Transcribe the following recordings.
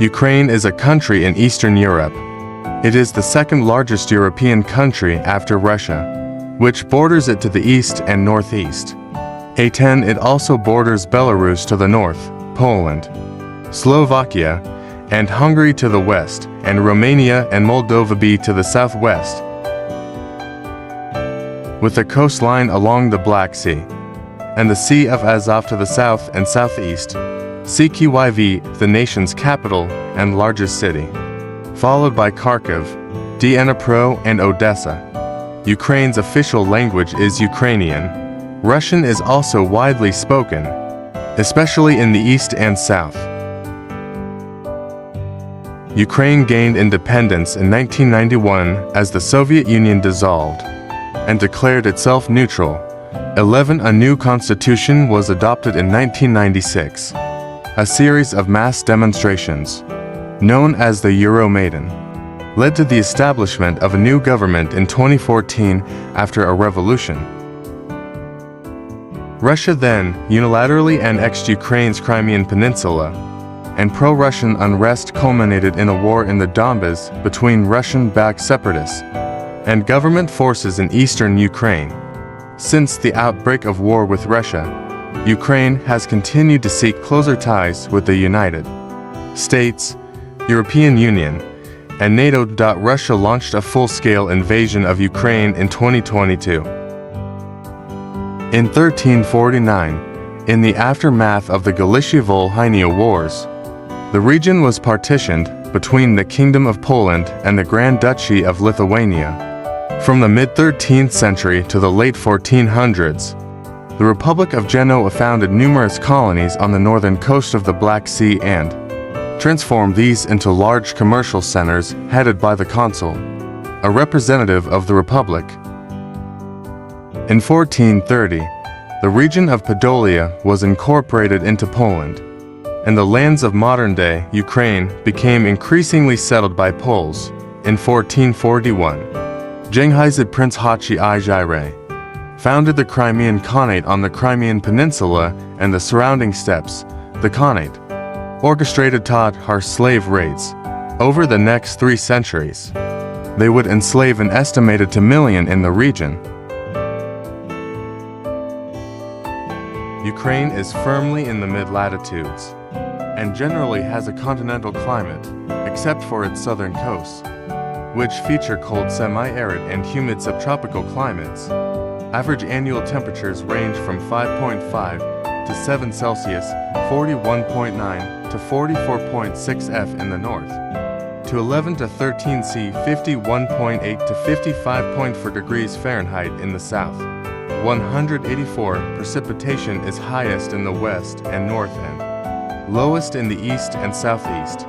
Ukraine is a country in Eastern Europe. It is the second largest European country after Russia, which borders it to the east and northeast. A10 it also borders Belarus to the north, Poland, Slovakia, and Hungary to the west, and Romania and Moldova to the southwest, with a coastline along the Black Sea, and the Sea of Azov to the south and southeast. Kyiv, the nation's capital and largest city, followed by Kharkiv, Dnipro, and Odessa. Ukraine's official language is Ukrainian. Russian is also widely spoken, especially in the east and south. Ukraine gained independence in 1991 as the Soviet Union dissolved and declared itself neutral. A new constitution was adopted in 1996. A series of mass demonstrations, known as the Euromaidan, led to the establishment of a new government in 2014 after a revolution. Russia then unilaterally annexed Ukraine's Crimean Peninsula, and pro-Russian unrest culminated in a war in the Donbas between Russian-backed separatists and government forces in eastern Ukraine. Since the outbreak of war with Russia, Ukraine has continued to seek closer ties with the United States, European Union, and NATO. Russia launched a full-scale invasion of Ukraine in 2022. In 1349, in the aftermath of the Galicia-Volhynia Wars, the region was partitioned between the Kingdom of Poland and the Grand Duchy of Lithuania. From the mid-13th century to the late 1400s, the Republic of Genoa founded numerous colonies on the northern coast of the Black Sea and transformed these into large commercial centers headed by the consul, a representative of the Republic. In 1430, the region of Podolia was incorporated into Poland, and the lands of modern-day Ukraine became increasingly settled by Poles. In 1441, Genghis Prince Hachi I Jire founded the Crimean Khanate on the Crimean Peninsula and the surrounding steppes. The Khanate orchestrated Tatar slave raids. Over the next 3 centuries, they would enslave an estimated 2 million in the region. Ukraine is firmly in the mid-latitudes and generally has a continental climate, except for its southern coasts, which feature cold semi-arid and humid subtropical climates. Average annual temperatures range from 5.5 to 7 Celsius, 41.9 to 44.6 F in the north, to 11 to 13 C, 51.8 to 55.4 degrees Fahrenheit in the south. 184 precipitation is highest in the west and north and lowest in the east and southeast.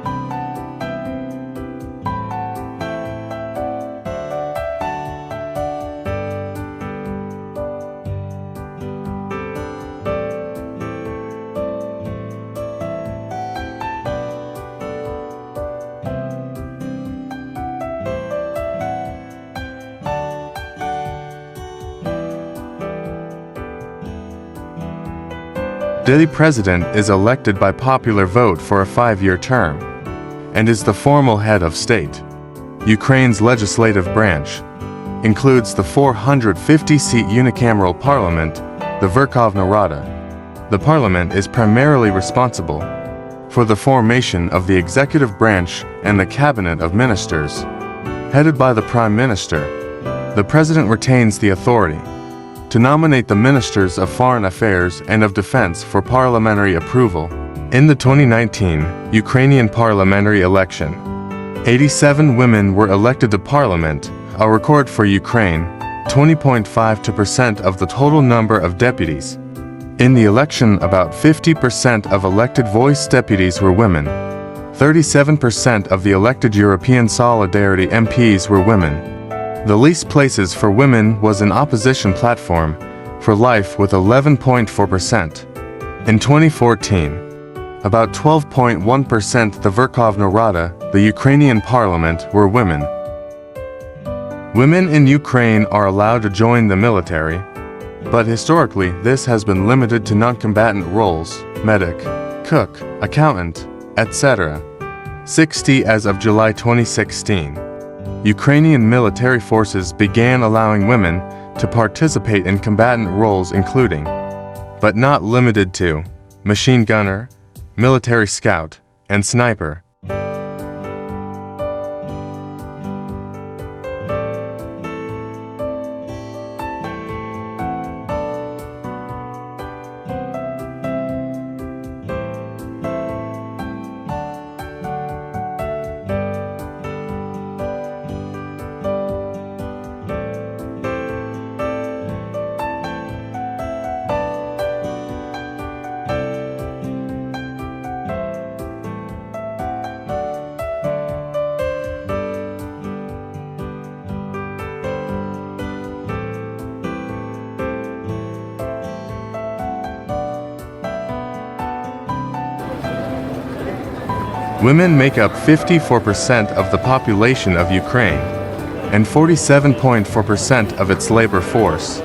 The president is elected by popular vote for a 5-year term and is the formal head of state. Ukraine's legislative branch includes the 450-seat unicameral parliament, the Verkhovna Rada. The parliament is primarily responsible for the formation of the executive branch and the cabinet of ministers, headed by the prime minister. The president retains the authority to nominate the ministers of foreign affairs and of defense for parliamentary approval. In the 2019 Ukrainian parliamentary election, 87 women were elected to parliament, a record for Ukraine, 20.52% of the total number of deputies. In the election, about 50% of elected voice deputies were women. 37% of the elected European Solidarity MPs were women. The least places for women was an opposition platform for life with 11.4%. In 2014, about 12.1% the Verkhovna Rada, the Ukrainian parliament, were women. Women in Ukraine are allowed to join the military, but historically this has been limited to non-combatant roles, medic, cook, accountant, etc. 60 as of July 2016. Ukrainian military forces began allowing women to participate in combatant roles including, but not limited to, machine gunner, military scout, and sniper. Women make up 54% of the population of Ukraine and 47.4% of its labor force.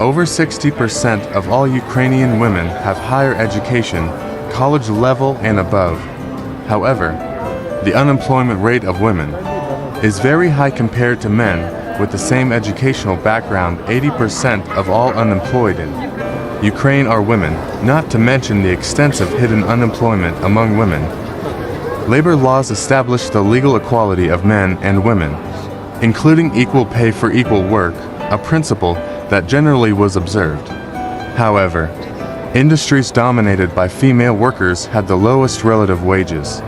Over 60% of all Ukrainian women have higher education, college level and above. However, the unemployment rate of women is very high compared to men with the same educational background. 80% of all unemployed in Ukraine are women, not to mention the extensive hidden unemployment among women. Labor laws establish the legal equality of men and women, including equal pay for equal work, a principle that generally was observed. However, industries dominated by female workers had the lowest relative wages,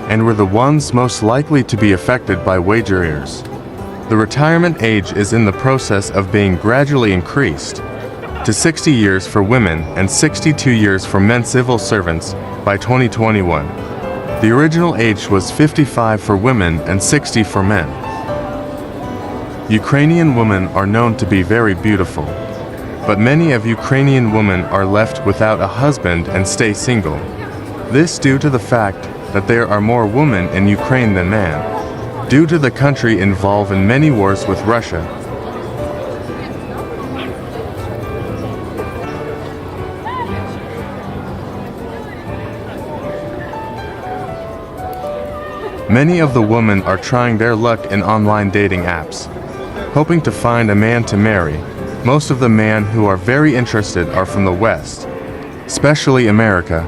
and were the ones most likely to be affected by wage arrears. The retirement age is in the process of being gradually increased to 60 years for women and 62 years for men civil servants by 2021. The original age was 55 for women and 60 for men. Ukrainian women are known to be very beautiful, but many of Ukrainian women are left without a husband and stay single. This due to the fact that there are more women in Ukraine than men, due to the country involved in many wars with Russia. Many of the women are trying their luck in online dating apps, hoping to find a man to marry. Most of the men who are very interested are from the West, especially America.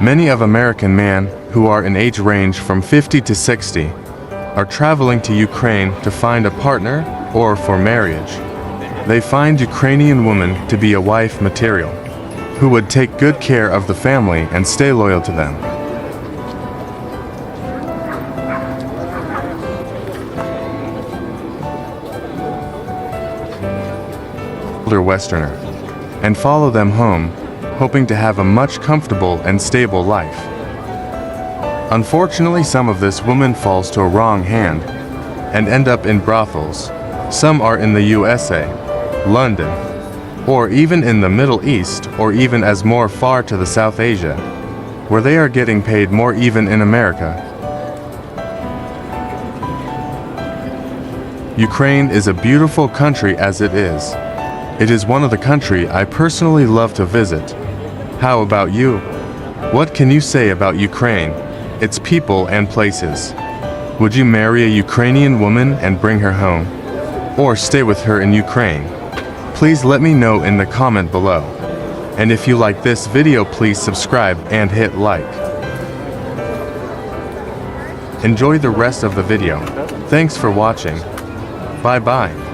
Many of American men who are in age range from 50 to 60 are traveling to Ukraine to find a partner or for marriage. They find Ukrainian women to be a wife material, who would take good care of the family and stay loyal to them. Westerner, and follow them home, hoping to have a much comfortable and stable life. Unfortunately, some of this woman falls to a wrong hand and end up in brothels. Some are in the USA, London, or even in the Middle East, or even as more far to the South Asia, where they are getting paid more even in America. Ukraine is a beautiful country as it is. It is one of the country I personally love to visit. How about you? What can you say about Ukraine, its people and places? Would you marry a Ukrainian woman and bring her home? Or stay with her in Ukraine? Please let me know in the comment below. And if you like this video, please subscribe and hit like. Enjoy the rest of the video. Thanks for watching. Bye bye.